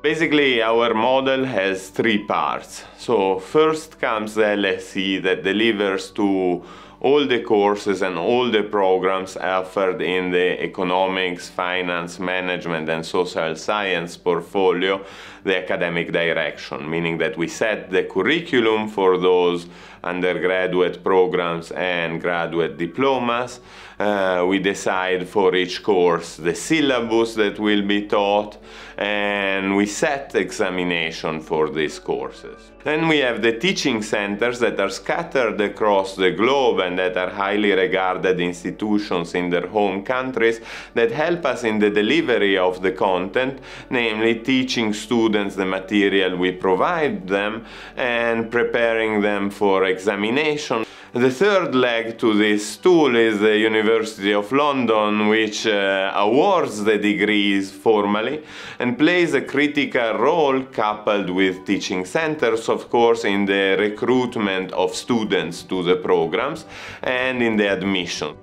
Basically, our model has three parts. So first comes the LSE that delivers to all the courses and all the programs offered in the economics, finance, management and social science portfolio, the academic direction, meaning that we set the curriculum for those undergraduate programs and graduate diplomas. We decide for each course the syllabus that will be taught, and we set examination for these courses. Then we have the teaching centers that are scattered across the globe and that are highly regarded institutions in their home countries that help us in the delivery of the content, namely teaching students the material we provide them and preparing them for examination. The third leg to this stool is the University of London, which awards the degrees formally and plays a critical role, coupled with teaching centers, of course, in the recruitment of students to the programs and in the admission.